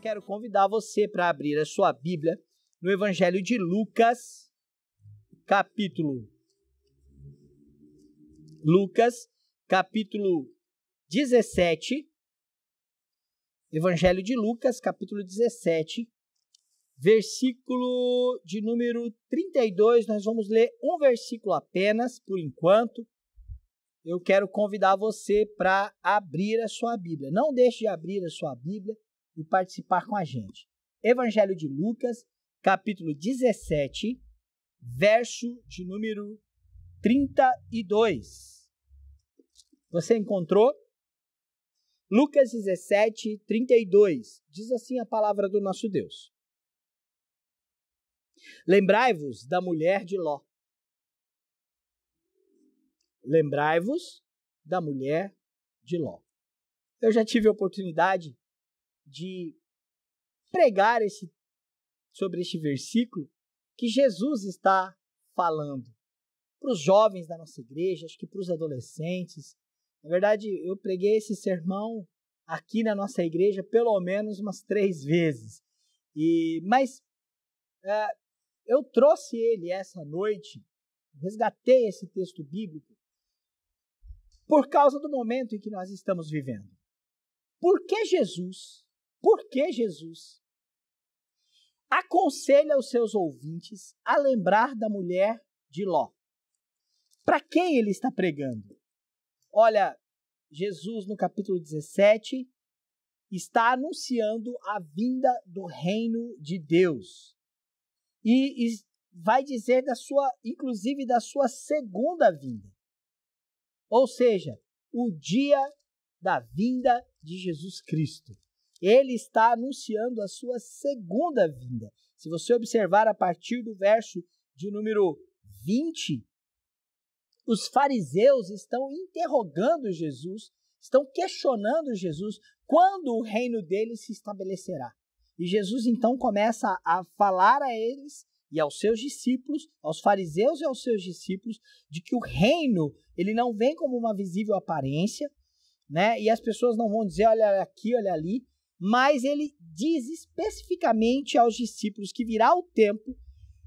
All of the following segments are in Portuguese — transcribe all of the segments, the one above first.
quero convidar você para abrir a sua Bíblia no Evangelho de Lucas, capítulo 17. Evangelho de Lucas, capítulo 17, versículo de número 32. Nós vamos ler um versículo apenas, por enquanto. Eu quero convidar você para abrir a sua Bíblia. Não deixe de abrir a sua Bíblia e participar com a gente. Evangelho de Lucas, capítulo 17, verso de número 32. Você encontrou? Lucas 17, 32. Diz assim a palavra do nosso Deus. Lembrai-vos da mulher de Ló. Lembrai-vos da mulher de Ló. Eu já tive a oportunidade de pregar sobre este versículo que Jesus está falando para os jovens da nossa igreja, acho que para os adolescentes. Na verdade, eu preguei esse sermão aqui na nossa igreja pelo menos umas 3 vezes. Mas eu trouxe ele essa noite, resgatei esse texto bíblico, por causa do momento em que nós estamos vivendo. Por que Jesus aconselha os seus ouvintes a lembrar da mulher de Ló? Para quem ele está pregando? Olha, Jesus no capítulo 17 está anunciando a vinda do reino de Deus. E vai dizer inclusive da sua segunda vinda. Ou seja, o dia da vinda de Jesus Cristo. Ele está anunciando a sua segunda vinda. Se você observar a partir do verso de número 20, os fariseus estão interrogando Jesus, estão questionando Jesus quando o reino dele se estabelecerá. E Jesus então começa a falar a eles e aos seus discípulos, aos fariseus e aos seus discípulos, de que o reino ele não vem como uma visível aparência, né? E as pessoas não vão dizer, olha aqui, olha ali, mas ele diz especificamente aos discípulos que virá o tempo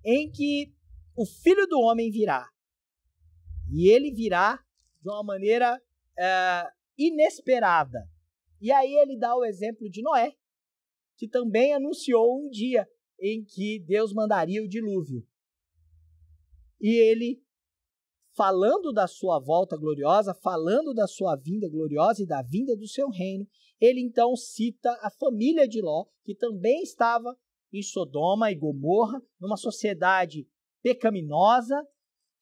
em que o Filho do Homem virá. E ele virá de uma maneira inesperada. E aí ele dá o exemplo de Noé, que também anunciou um dia em que Deus mandaria o dilúvio. E ele, falando da sua volta gloriosa, falando da sua vinda gloriosa e da vinda do seu reino, ele então cita a família de Ló, que também estava em Sodoma e Gomorra, numa sociedade pecaminosa,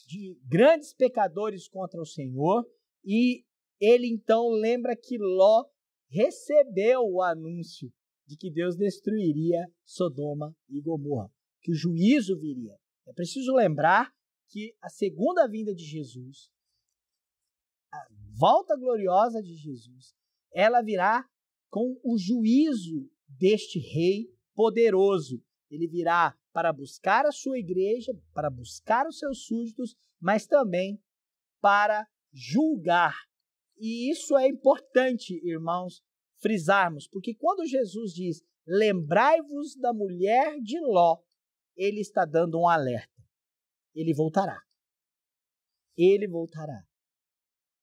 de grandes pecadores contra o Senhor, e ele então lembra que Ló recebeu o anúncio de que Deus destruiria Sodoma e Gomorra, que o juízo viria. É preciso lembrar que a segunda vinda de Jesus, a volta gloriosa de Jesus, ela virá com o juízo deste rei poderoso. Ele virá para buscar a sua igreja, para buscar os seus súditos, mas também para julgar. E isso é importante, irmãos, frisarmos, porque quando Jesus diz, lembrai-vos da mulher de Ló, ele está dando um alerta. Ele voltará. Ele voltará.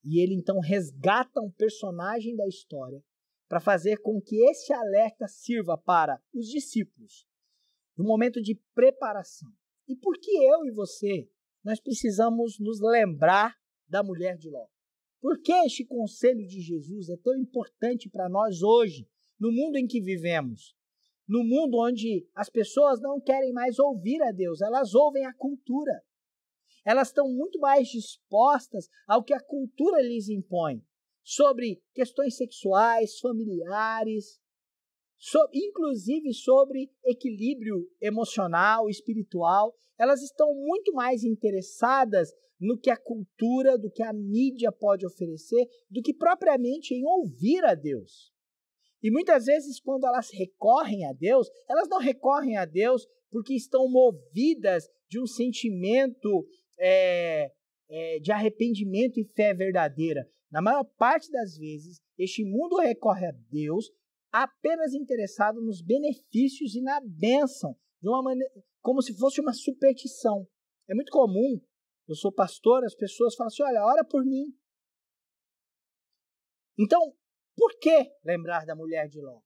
E ele então resgata um personagem da história para fazer com que esse alerta sirva para os discípulos no momento de preparação. E por que eu e você, nós precisamos nos lembrar da mulher de Ló? Por que este conselho de Jesus é tão importante para nós hoje, no mundo em que vivemos? No mundo onde as pessoas não querem mais ouvir a Deus, elas ouvem a cultura. Elas estão muito mais dispostas ao que a cultura lhes impõe, sobre questões sexuais, familiares, inclusive sobre equilíbrio emocional, espiritual. Elas estão muito mais interessadas no que a cultura, do que a mídia pode oferecer, do que propriamente em ouvir a Deus. E muitas vezes, quando elas recorrem a Deus, elas não recorrem a Deus porque estão movidas de um sentimento de arrependimento e fé verdadeira. Na maior parte das vezes, este mundo recorre a Deus apenas interessado nos benefícios e na bênção, de uma maneira, como se fosse uma superstição. É muito comum, eu sou pastor, as pessoas falam assim, olha, ora por mim. Então, por que lembrar da mulher de Ló?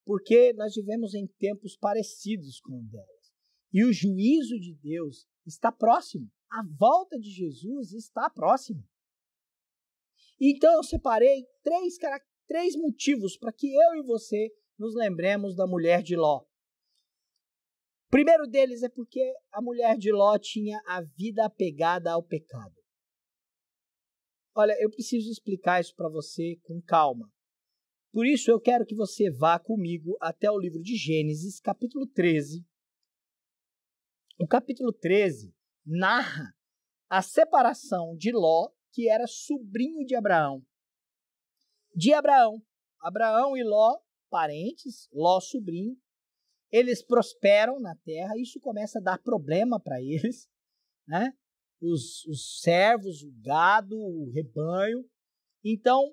Porque nós vivemos em tempos parecidos com o delas. E o juízo de Deus está próximo. A volta de Jesus está próxima. Então, eu separei três motivos para que eu e você nos lembremos da mulher de Ló. O primeiro deles é porque a mulher de Ló tinha a vida apegada ao pecado. Olha, eu preciso explicar isso para você com calma. Por isso, eu quero que você vá comigo até o livro de Gênesis, capítulo 13. O capítulo 13 narra a separação de Ló, que era sobrinho de Abraão. Abraão e Ló, parentes, Ló sobrinho, eles prosperam na terra, isso começa a dar problema para eles, né? Os servos, o gado, o rebanho. Então,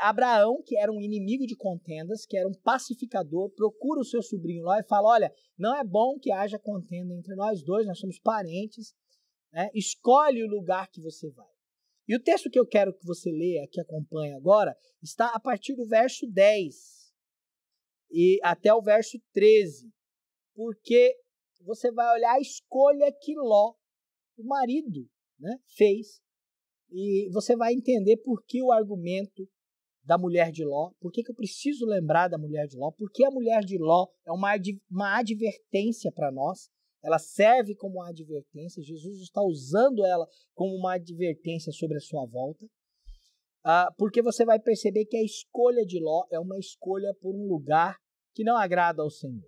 Abraão, que era um inimigo de contendas, que era um pacificador, procura o seu sobrinho Ló e fala, olha, não é bom que haja contenda entre nós dois, nós somos parentes, né? Escolhe o lugar que você vai. E o texto que eu quero que você leia, que acompanha agora, está a partir do verso 10 e até o verso 13, porque você vai olhar a escolha que Ló, o marido, né, fez, e você vai entender por que o argumento da mulher de Ló, por que eu preciso lembrar da mulher de Ló, porque a mulher de Ló é uma advertência para nós, ela serve como uma advertência, Jesus está usando ela como uma advertência sobre a sua volta, porque você vai perceber que a escolha de Ló é uma escolha por um lugar que não agrada ao Senhor.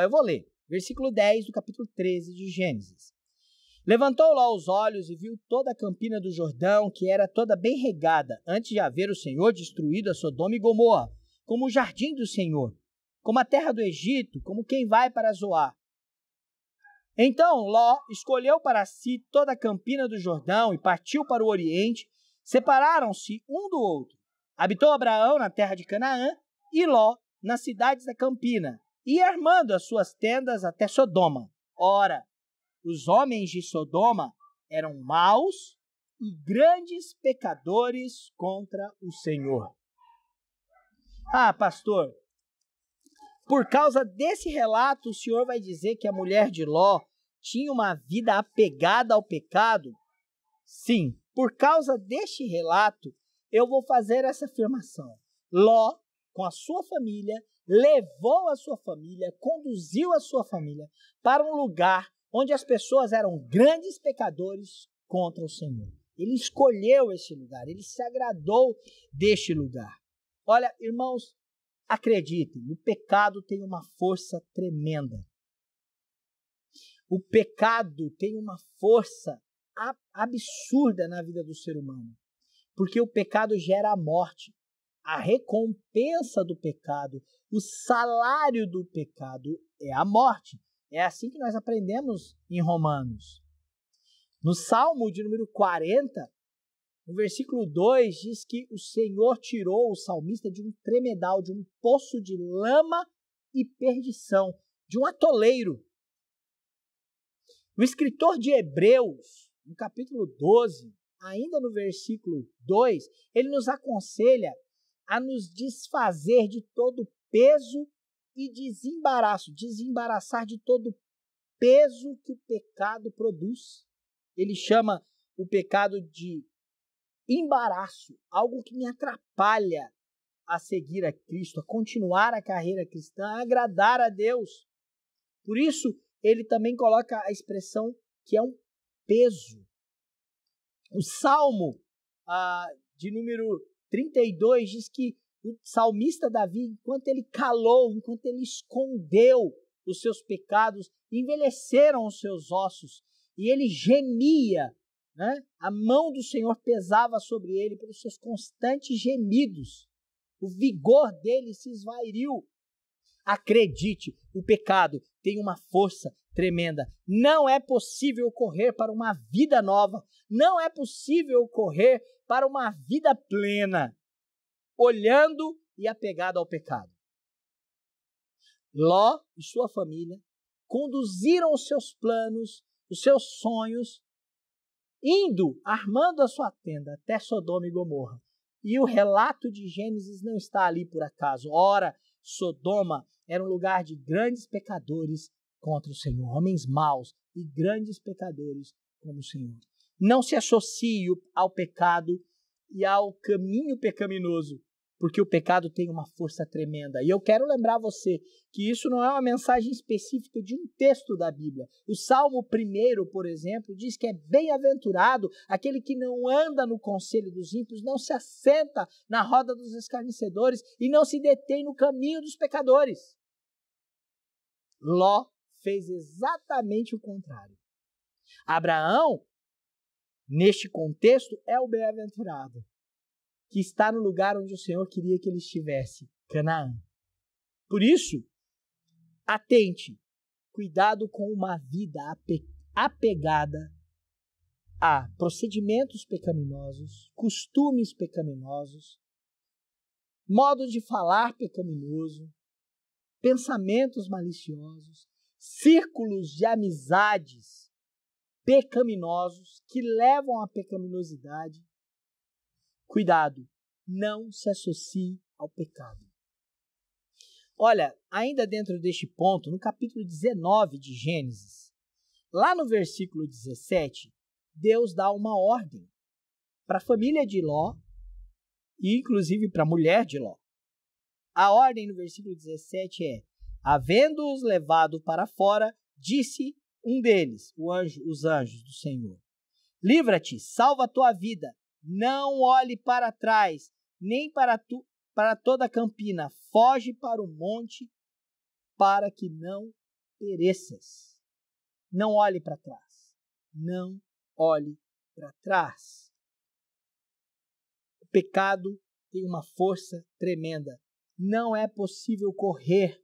Eu vou ler, versículo 10 do capítulo 13 de Gênesis. Levantou Ló os olhos e viu toda a campina do Jordão, que era toda bem regada, antes de haver o Senhor destruído a Sodoma e Gomorra, como o jardim do Senhor, como a terra do Egito, como quem vai para Zoar. Então Ló escolheu para si toda a campina do Jordão e partiu para o oriente. Separaram-se um do outro. Habitou Abraão na terra de Canaã e Ló nas cidades da campina, e armando as suas tendas até Sodoma. Ora, os homens de Sodoma eram maus e grandes pecadores contra o Senhor. Pastor, por causa desse relato, o senhor vai dizer que a mulher de Ló tinha uma vida apegada ao pecado? Sim, por causa deste relato, eu vou fazer essa afirmação. Ló, com a sua família, levou a sua família, conduziu a sua família para um lugar onde as pessoas eram grandes pecadores contra o Senhor. Ele escolheu este lugar, ele se agradou deste lugar. Olha, irmãos, acreditem, o pecado tem uma força tremenda. O pecado tem uma força absurda na vida do ser humano, porque o pecado gera a morte. A recompensa do pecado, o salário do pecado é a morte. É assim que nós aprendemos em Romanos. No Salmo de número 40, no versículo 2, diz que o Senhor tirou o salmista de um tremedal, de um poço de lama e perdição, de um atoleiro. O escritor de Hebreus, no capítulo 12, ainda no versículo 2, ele nos aconselha a nos desfazer de todo peso e desembaraçar de todo peso que o pecado produz. Ele chama o pecado de embaraço, algo que me atrapalha a seguir a Cristo, a continuar a carreira cristã, a agradar a Deus. Por isso, ele também coloca a expressão que é um peso. O Salmo de número 32 diz que o salmista Davi, enquanto ele calou, enquanto ele escondeu os seus pecados, envelheceram os seus ossos e ele gemia, né? A mão do Senhor pesava sobre ele pelos seus constantes gemidos. O vigor dele se esvairiu. Acredite, o pecado tem uma força tremenda. Não é possível correr para uma vida nova. Não é possível correr para uma vida plena olhando e apegado ao pecado. Ló e sua família conduziram os seus planos, os seus sonhos, indo, armando a sua tenda até Sodoma e Gomorra. E o relato de Gênesis não está ali por acaso. Ora, Sodoma era um lugar de grandes pecadores contra o Senhor, homens maus e grandes pecadores como o Senhor. Não se associe ao pecado e ao caminho pecaminoso, porque o pecado tem uma força tremenda. E eu quero lembrar você que isso não é uma mensagem específica de um texto da Bíblia. O Salmo 1, por exemplo, diz que é bem-aventurado aquele que não anda no conselho dos ímpios, não se assenta na roda dos escarnecedores e não se detém no caminho dos pecadores. Ló fez exatamente o contrário. Abraão, neste contexto, é o bem-aventurado, que está no lugar onde o Senhor queria que ele estivesse, Canaã. Por isso, atente, cuidado com uma vida apegada a procedimentos pecaminosos, costumes pecaminosos, modo de falar pecaminoso, pensamentos maliciosos, círculos de amizades pecaminosos que levam à pecaminosidade. Cuidado, não se associe ao pecado. Olha, ainda dentro deste ponto, no capítulo 19 de Gênesis, lá no versículo 17, Deus dá uma ordem para a família de Ló e inclusive para a mulher de Ló. A ordem no versículo 17 é: havendo-os levado para fora, disse um deles, os anjos do Senhor: livra-te, salva a tua vida. Não olhe para trás, nem para toda a campina. Foge para o monte, para que não pereças. Não olhe para trás. Não olhe para trás. O pecado tem uma força tremenda. Não é possível correr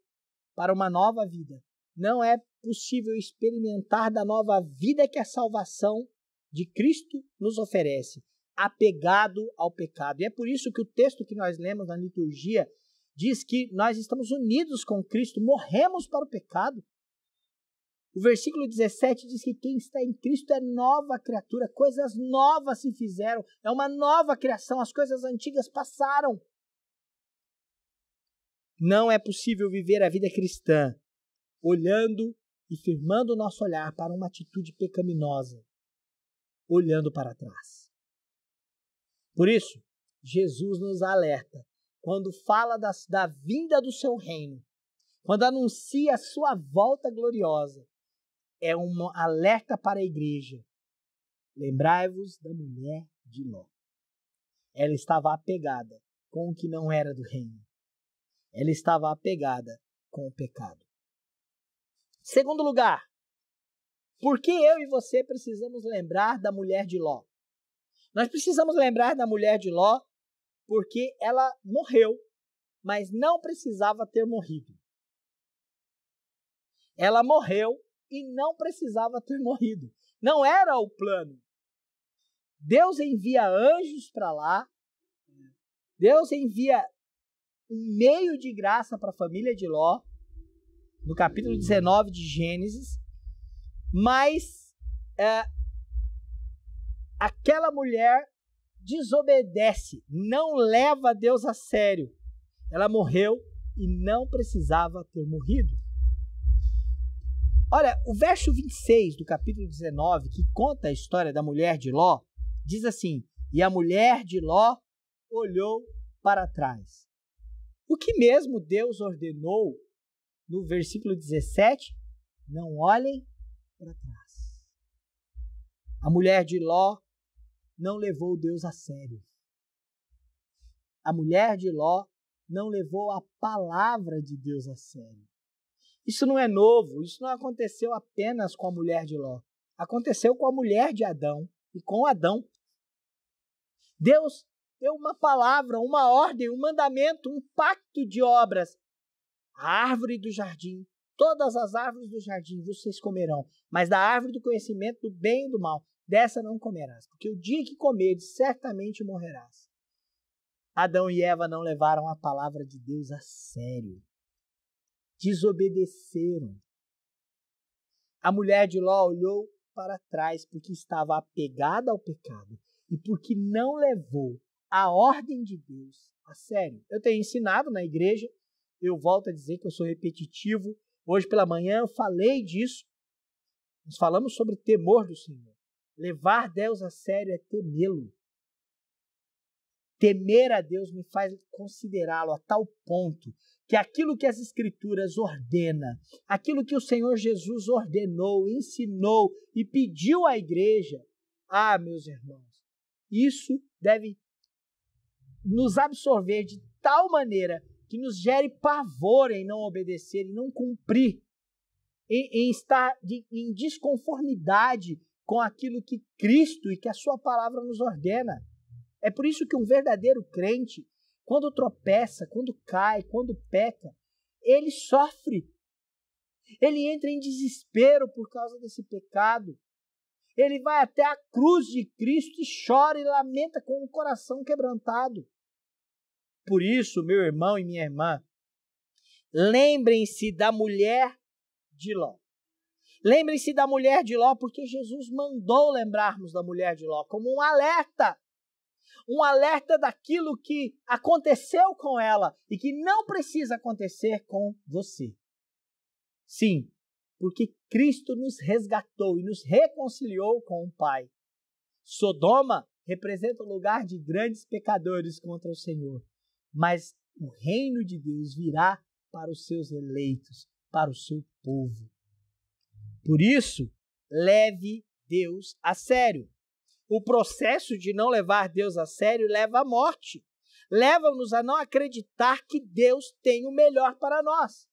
para uma nova vida. Não é possível experimentar da nova vida que a salvação de Cristo nos oferece, apegado ao pecado. E é por isso que o texto que nós lemos na liturgia diz que nós estamos unidos com Cristo, morremos para o pecado. O versículo 17 diz que quem está em Cristo é nova criatura, coisas novas se fizeram, é uma nova criação, as coisas antigas passaram. Não é possível viver a vida cristã olhando e firmando o nosso olhar para uma atitude pecaminosa, olhando para trás. Por isso, Jesus nos alerta, quando fala da vinda do seu reino, quando anuncia a sua volta gloriosa, é um alerta para a igreja. Lembrai-vos da mulher de Ló. Ela estava apegada com o que não era do reino. Ela estava apegada com o pecado. Segundo lugar, por que eu e você precisamos lembrar da mulher de Ló? Nós precisamos lembrar da mulher de Ló porque ela morreu, mas não precisava ter morrido. Ela morreu e não precisava ter morrido. Não era o plano. Deus envia anjos para lá. Deus envia um meio de graça para a família de Ló, no capítulo 19 de Gênesis, mas aquela mulher desobedece, não leva Deus a sério. Ela morreu e não precisava ter morrido. Olha, o verso 26 do capítulo 19, que conta a história da mulher de Ló, diz assim: e a mulher de Ló olhou para trás. O que mesmo Deus ordenou no versículo 17? Não olhem para trás. A mulher de Ló não levou Deus a sério. A mulher de Ló não levou a palavra de Deus a sério. Isso não é novo, isso não aconteceu apenas com a mulher de Ló. Aconteceu com a mulher de Adão e com Adão. Deus deu uma palavra, uma ordem, um mandamento, um pacto de obras. A árvore do jardim, todas as árvores do jardim vocês comerão, mas da árvore do conhecimento do bem e do mal, dessa não comerás, porque o dia que comeres, certamente morrerás. Adão e Eva não levaram a palavra de Deus a sério. desobedeceram. A mulher de Ló olhou para trás porque estava apegada ao pecado e porque não levou a ordem de Deus a sério. Eu tenho ensinado na igreja, eu volto a dizer que eu sou repetitivo. Hoje pela manhã eu falei disso. Nós falamos sobre temor do Senhor. Levar Deus a sério é temê-lo. Temer a Deus me faz considerá-lo a tal ponto que aquilo que as Escrituras ordena, aquilo que o Senhor Jesus ordenou, ensinou e pediu à igreja, meus irmãos, isso deve nos absorver de tal maneira que nos gere pavor em não obedecer, em não cumprir, em estar em desconformidade com aquilo que Cristo e que a sua palavra nos ordena. É por isso que um verdadeiro crente, quando tropeça, quando cai, quando peca, ele sofre. Ele entra em desespero por causa desse pecado. Ele vai até a cruz de Cristo e chora e lamenta com o coração quebrantado. Por isso, meu irmão e minha irmã, lembrem-se da mulher de Ló. Lembrem-se da mulher de Ló, porque Jesus mandou lembrarmos da mulher de Ló como um alerta. Um alerta daquilo que aconteceu com ela e que não precisa acontecer com você. Sim, porque Cristo nos resgatou e nos reconciliou com o Pai. Sodoma representa o lugar de grandes pecadores contra o Senhor, mas o reino de Deus virá para os seus eleitos, para o seu povo. Por isso, leve Deus a sério. O processo de não levar Deus a sério leva à morte. Leva-nos a não acreditar que Deus tem o melhor para nós.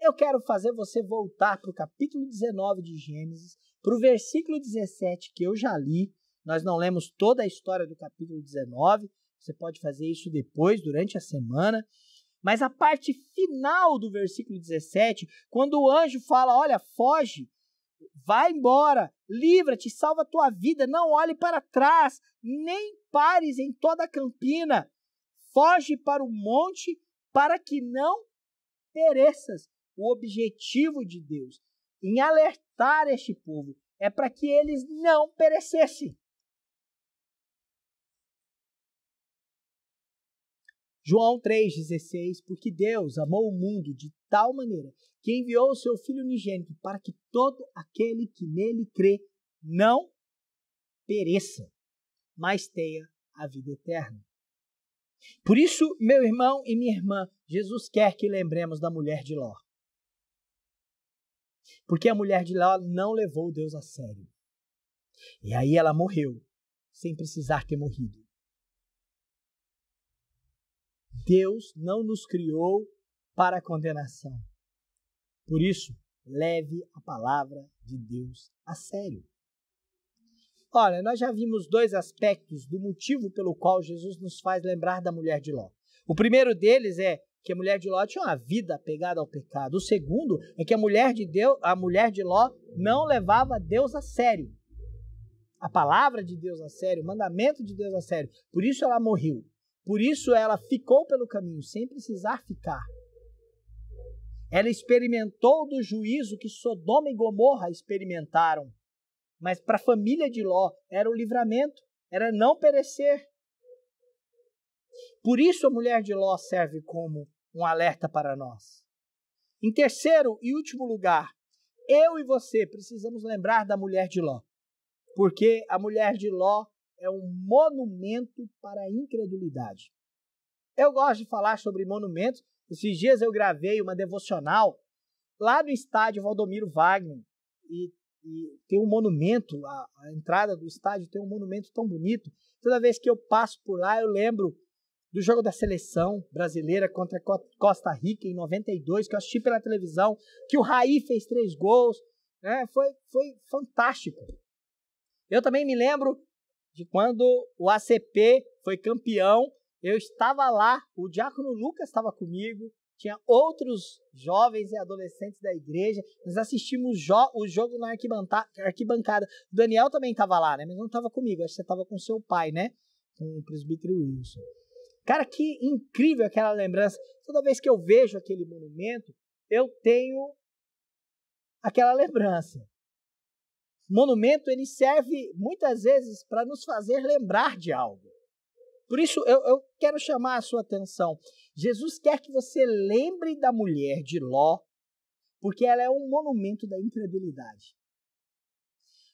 Eu quero fazer você voltar para o capítulo 19 de Gênesis, para o versículo 17 que eu já li. Nós não lemos toda a história do capítulo 19. Você pode fazer isso depois, durante a semana. Mas a parte final do versículo 17, quando o anjo fala, olha, foge, vai embora, livra-te, salva a tua vida, não olhe para trás, nem pares em toda a campina, foge para o monte para que não pereças. O objetivo de Deus em alertar este povo é para que eles não perecessem. João 3,16, porque Deus amou o mundo de tal maneira que enviou o seu Filho unigênito para que todo aquele que nele crê não pereça, mas tenha a vida eterna. Por isso, meu irmão e minha irmã, Jesus quer que lembremos da mulher de Ló. Porque a mulher de Ló não levou Deus a sério. E aí ela morreu, sem precisar ter morrido. Deus não nos criou para a condenação. Por isso, leve a palavra de Deus a sério. Olha, nós já vimos dois aspectos do motivo pelo qual Jesus nos faz lembrar da mulher de Ló. O primeiro deles é que a mulher de Ló tinha uma vida apegada ao pecado. O segundo é que a mulher de Ló não levava Deus a sério. A palavra de Deus a sério, o mandamento de Deus a sério. Por isso ela morreu. Por isso ela ficou pelo caminho, sem precisar ficar. Ela experimentou do juízo que Sodoma e Gomorra experimentaram. Mas para a família de Ló era o livramento, era não perecer. Por isso a mulher de Ló serve como um alerta para nós. Em terceiro e último lugar, eu e você precisamos lembrar da mulher de Ló. Porque a mulher de Ló é um monumento para a incredulidade. Eu gosto de falar sobre monumentos. Esses dias eu gravei uma devocional lá no estádio Valdomiro Wagner. E tem um monumento, a entrada do estádio tem um monumento tão bonito. Toda vez que eu passo por lá, eu lembro do jogo da seleção brasileira contra Costa Rica em 92, que eu assisti pela televisão, que o Raí fez 3 gols. Foi fantástico. Eu também me lembro de quando o ACP foi campeão, eu estava lá, o diácono Lucas estava comigo, tinha outros jovens e adolescentes da igreja, nós assistimos o jogo na arquibancada. O Daniel também estava lá, né? Mas não estava comigo, acho que você estava com seu pai, né? Com o presbítero Wilson. Cara, que incrível aquela lembrança. Toda vez que eu vejo aquele monumento, eu tenho aquela lembrança. O monumento, ele serve muitas vezes para nos fazer lembrar de algo. Por isso, eu quero chamar a sua atenção. Jesus quer que você lembre da mulher de Ló, porque ela é um monumento da incredulidade.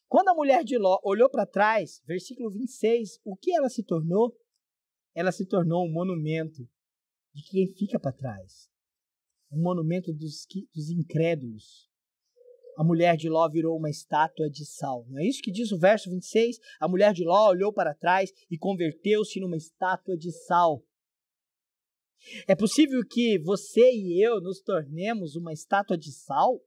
Quando a mulher de Ló olhou para trás, versículo 26, o que ela se tornou? Ela se tornou um monumento de quem fica para trás. Um monumento dos incrédulos. A mulher de Ló virou uma estátua de sal. Não é isso que diz o verso 26? A mulher de Ló olhou para trás e converteu-se numa estátua de sal. É possível que você e eu nos tornemos uma estátua de sal?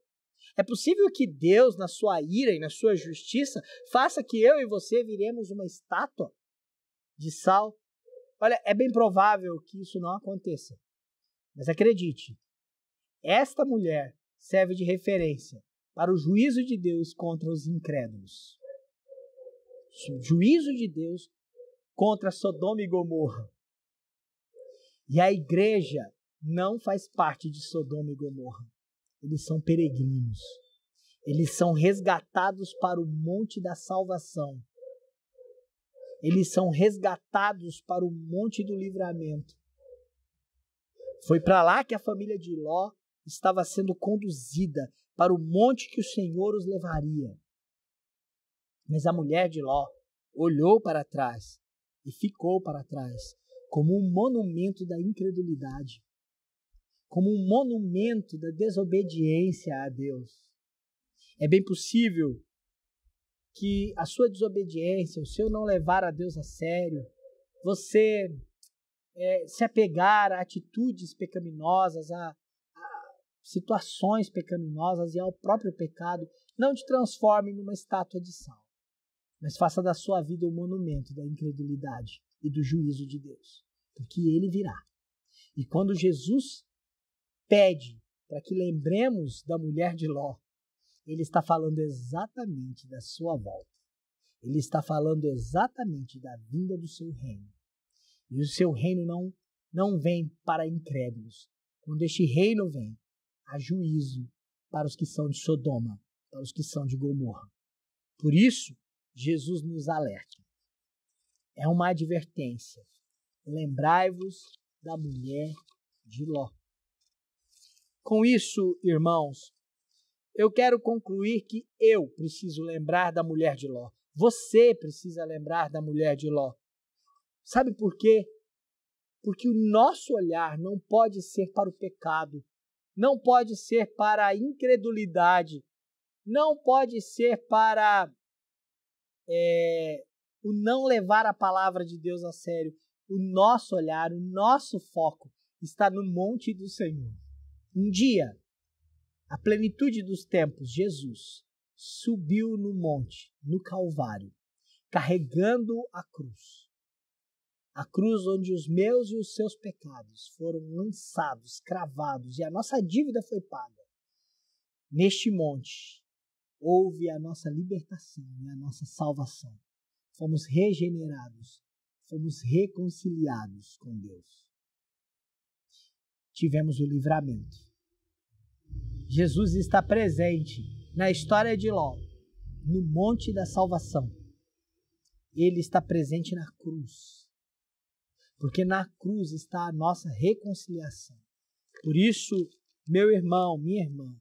É possível que Deus, na sua ira e na sua justiça, faça que eu e você viremos uma estátua de sal? Olha, é bem provável que isso não aconteça. Mas acredite, esta mulher serve de referência para o juízo de Deus contra os incrédulos. O juízo de Deus contra Sodoma e Gomorra. E a igreja não faz parte de Sodoma e Gomorra. Eles são peregrinos. Eles são resgatados para o monte da salvação. Eles são resgatados para o monte do livramento. Foi para lá que a família de Ló estava sendo conduzida, para o monte que o Senhor os levaria. Mas a mulher de Ló olhou para trás e ficou para trás, como um monumento da incredulidade, como um monumento da desobediência a Deus. É bem possível que a sua desobediência, o seu não levar a Deus a sério, você se apegar a atitudes pecaminosas, a situações pecaminosas e ao próprio pecado, não te transforme numa estátua de sal, mas faça da sua vida um monumento da incredulidade e do juízo de Deus, porque ele virá. E quando Jesus pede para que lembremos da mulher de Ló, ele está falando exatamente da sua volta. Ele está falando exatamente da vinda do seu reino. E o seu reino não vem para incrédulos. Quando este reino vem, há juízo para os que são de Sodoma, para os que são de Gomorra. Por isso, Jesus nos alerta. É uma advertência. Lembrai-vos da mulher de Ló. Com isso, irmãos, eu quero concluir que eu preciso lembrar da mulher de Ló. Você precisa lembrar da mulher de Ló. Sabe por quê? Porque o nosso olhar não pode ser para o pecado, não pode ser para a incredulidade, não pode ser para o não levar a palavra de Deus a sério. O nosso olhar, o nosso foco está no monte do Senhor. Um dia, a plenitude dos tempos, Jesus subiu no monte, no Calvário, carregando a cruz. A cruz onde os meus e os seus pecados foram lançados, cravados, e a nossa dívida foi paga. Neste monte, houve a nossa libertação e a nossa salvação. Fomos regenerados, fomos reconciliados com Deus. Tivemos o livramento. Jesus está presente na história de Ló, no monte da salvação. Ele está presente na cruz. Porque na cruz está a nossa reconciliação. Por isso, meu irmão, minha irmã,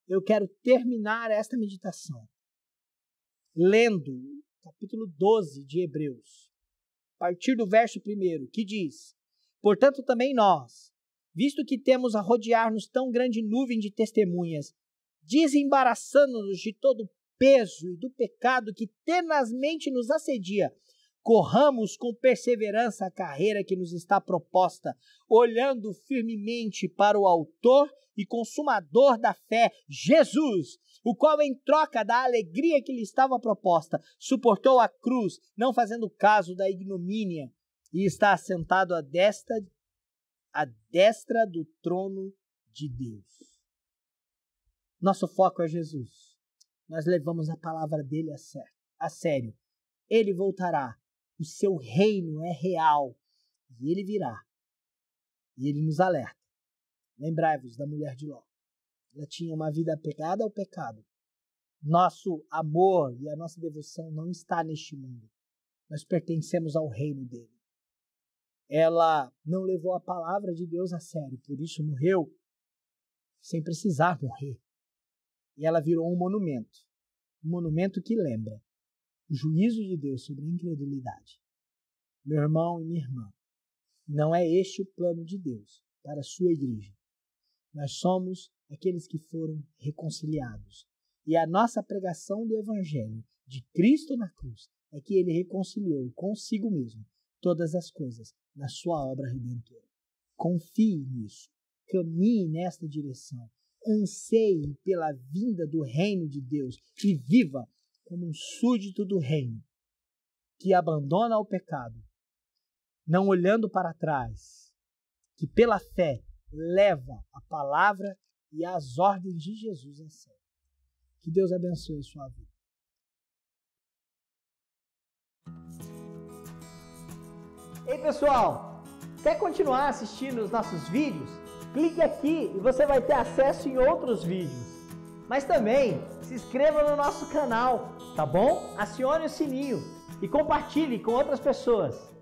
eu quero terminar esta meditação lendo o capítulo 12 de Hebreus, a partir do verso 1, que diz: portanto, também nós, visto que temos a rodear-nos tão grande nuvem de testemunhas, desembaraçando-nos de todo o peso e do pecado que tenazmente nos assedia, corramos com perseverança a carreira que nos está proposta, olhando firmemente para o autor e consumador da fé, Jesus, o qual, em troca da alegria que lhe estava proposta, suportou a cruz, não fazendo caso da ignomínia, e está assentado à destra do trono de Deus. Nosso foco é Jesus. Nós levamos a palavra dele a sério. Ele voltará. O seu reino é real e ele virá. E ele nos alerta. Lembrai-vos da mulher de Ló. ela tinha uma vida apegada ao pecado. Nosso amor e a nossa devoção não está neste mundo. Nós pertencemos ao reino dele. Ela não levou a palavra de Deus a sério, por isso morreu sem precisar morrer. E ela virou um monumento que lembra o juízo de Deus sobre a incredulidade. Meu irmão e minha irmã, não é este o plano de Deus para a sua igreja. Nós somos aqueles que foram reconciliados. E a nossa pregação do Evangelho de Cristo na cruz é que ele reconciliou consigo mesmo todas as coisas na sua obra redentora. Confie nisso, caminhe nesta direção, anseie pela vinda do reino de Deus e viva como um súdito do reino que abandona o pecado, não olhando para trás, que pela fé leva a palavra e as ordens de Jesus a sério. Que Deus abençoe sua vida. Ei pessoal, quer continuar assistindo os nossos vídeos? Clique aqui e você vai ter acesso em outros vídeos. Mas também se inscreva no nosso canal, tá bom? Acione o sininho e compartilhe com outras pessoas.